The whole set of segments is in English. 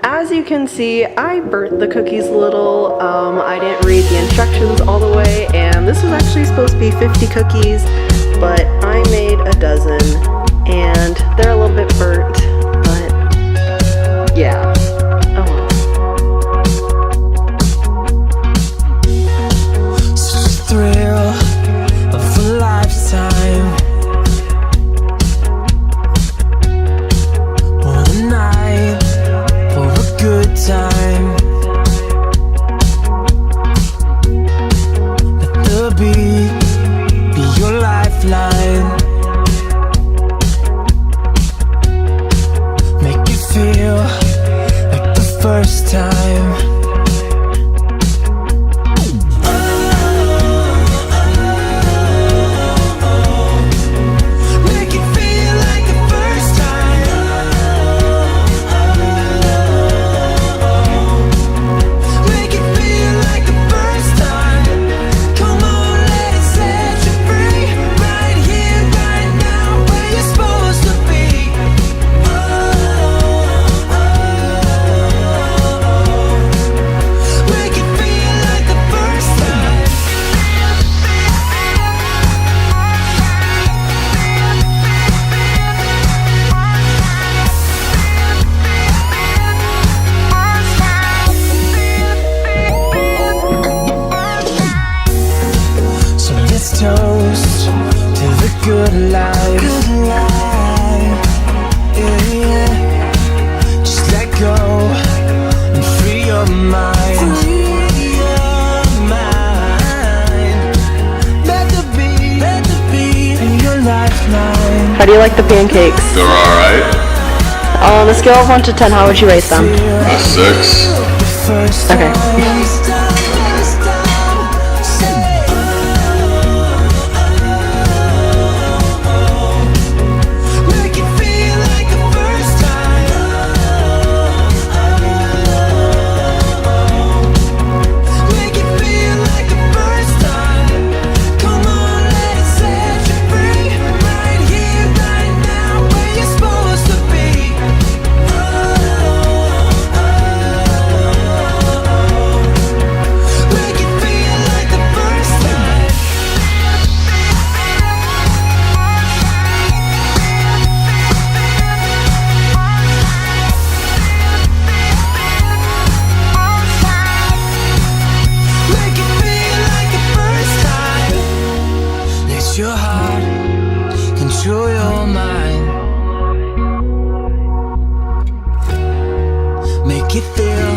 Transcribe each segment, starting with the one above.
as you can see, I burnt the cookies a little. I didn't read the instructions all the way, and this was actually supposed to be 50 cookies, but I made a dozen, and they're a little bit burnt, but yeah. Oh well. Such a thrill of a lifetime. What a night for a good time. Let the beat be your lifeline. Make you feel like the first time. Toast to the good life. Good life. Yeah, yeah. Just let go and free your mind. Free your mind. Let the beat be your lifeline. How do you like the pancakes? They're alright. On a scale of 1 to 10, how would you rate them? A 6. Okay. Your heart, control your mind. Make it feel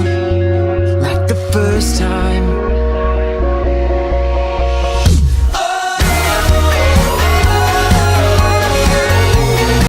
like the first time.